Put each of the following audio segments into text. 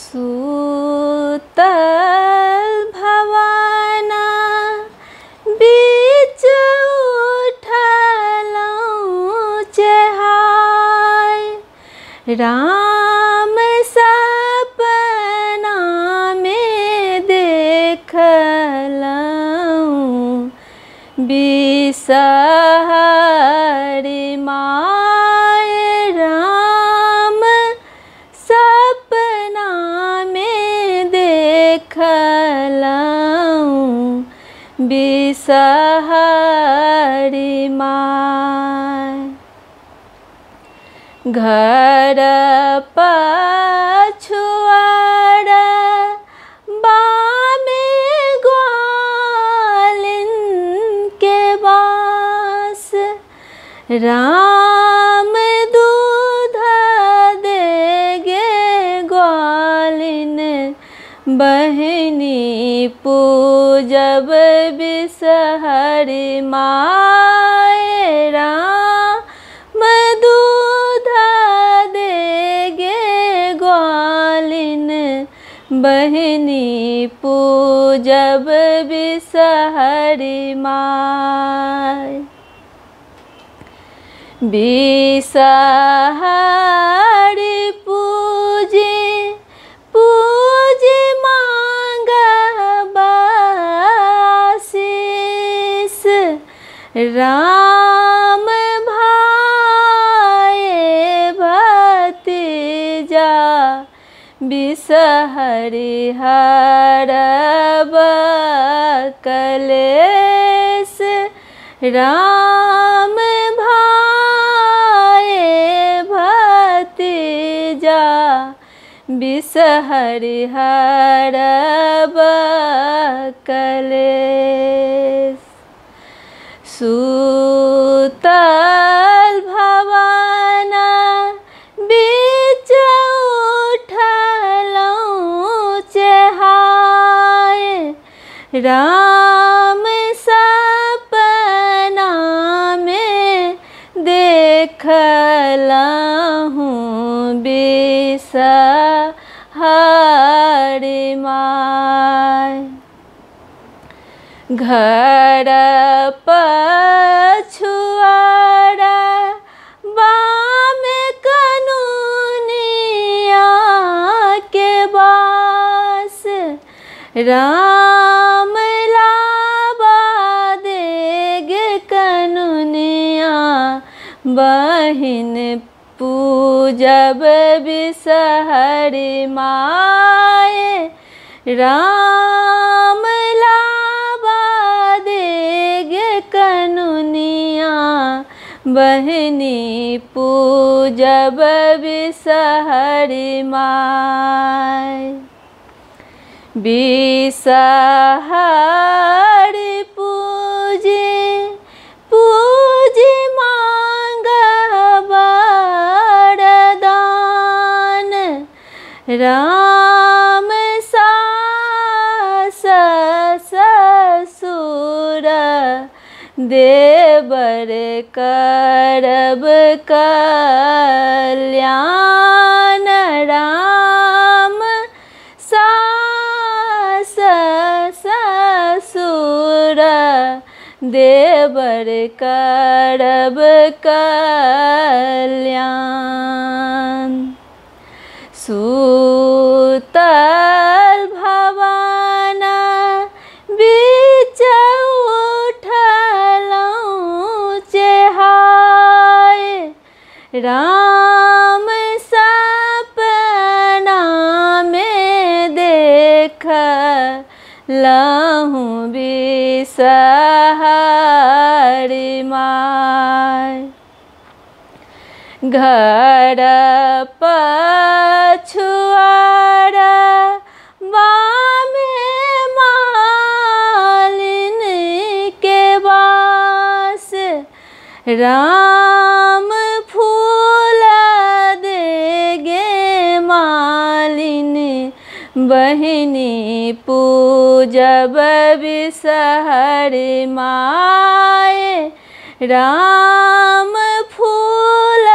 सूतल भवाना बीच उठलौं चहाय, राम सपना में देखलौं बिसहरि माय, राम सपना में देखलौं बिसहरि माय। घर पछुआड़ बामे ग्वालिन के बास, राम दूध देगे ग्वालिन बहिनी पूजब बिसहरि माय, राम दूध देगे ग्वालिन बहिनी पूजब बिसहरि माय। बिसहरि पूजी पूजी मांगब आशीष, राम भाए भतीजा बिसहरि हरब कलेश, राम भाए भतीजा बिसहरि हरब कलेश। सूतल भवाना बीच उठलौं चहाय, राम सपना में देखलहुँ बिसहरि माय। घर पछुआड़ बामे कनुनिया के बास, राम लाबा देगे कनुनिया बहिन पूजब बिसहरि माय, राम लाबा देगे कनुनिया बहिनी पूजब बिसहरि माय। बिसहरि पूजी पूजी मांगब वरदान, राम सास ससुर देवर करब कल्याण, राम सास ससुर देवर करब कल्याण। सूतल भवाना बीच उठलौं चहाय, राम सपना में देखलहुँ बिसहरि माय। घर पछुआड़ बामे मालिन के बास, राम फूल देगे मालिन बहिनी पूजब बिसहरि माय, राम फूल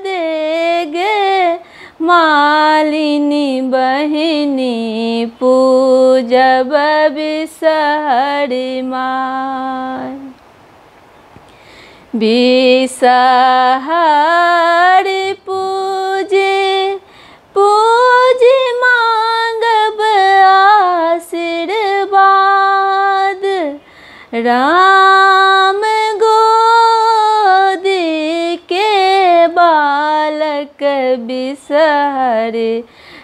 देगे मालिनी बहिनी पूजब बिषहरि माय। बिषहरि पूजे पूजी मांगब आशीर्वाद। राम गोदी के बालक बिषहरि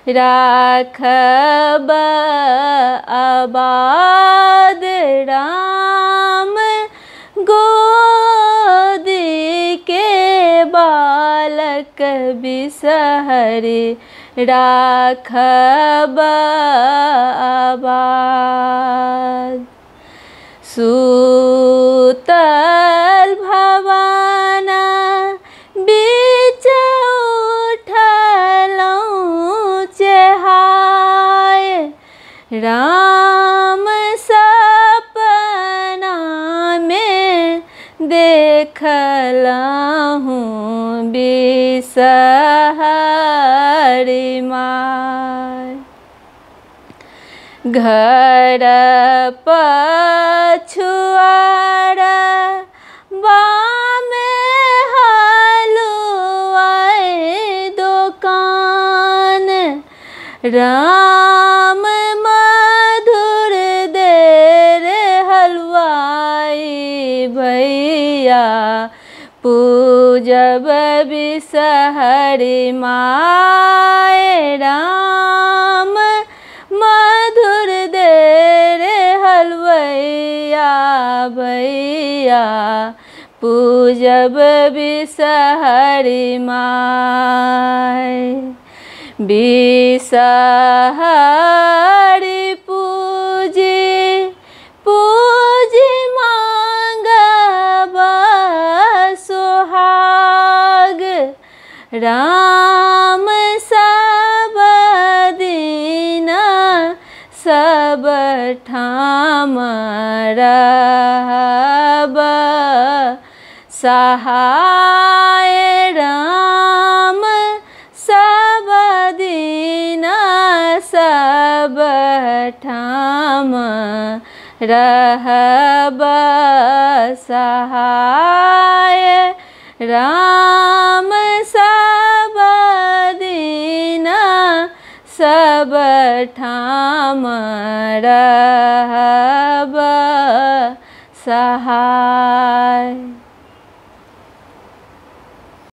राखब आबाद। राम गोदी के बालक बिषहरि राखब आबाद। सूतल भवन बीच उठलहुँ चेहाय। राम सपना में देखलहुँ बिषहरि माय। घर पछुआरा बामे हलुआई दुकान। राम मधुर देर हलवाई भैया पूजब बिषहरि माय। राम मधुर देर हलवैया भैया पूजब बिषहरि माय। बिषहरि पूजी पूजी मांगब सुहाग। राम सब दिन सब ठाम रहब सहाय। राम सब दिन सब ठाम रहब सहाय। राम सब दिन सब ठाम रहब सहाय।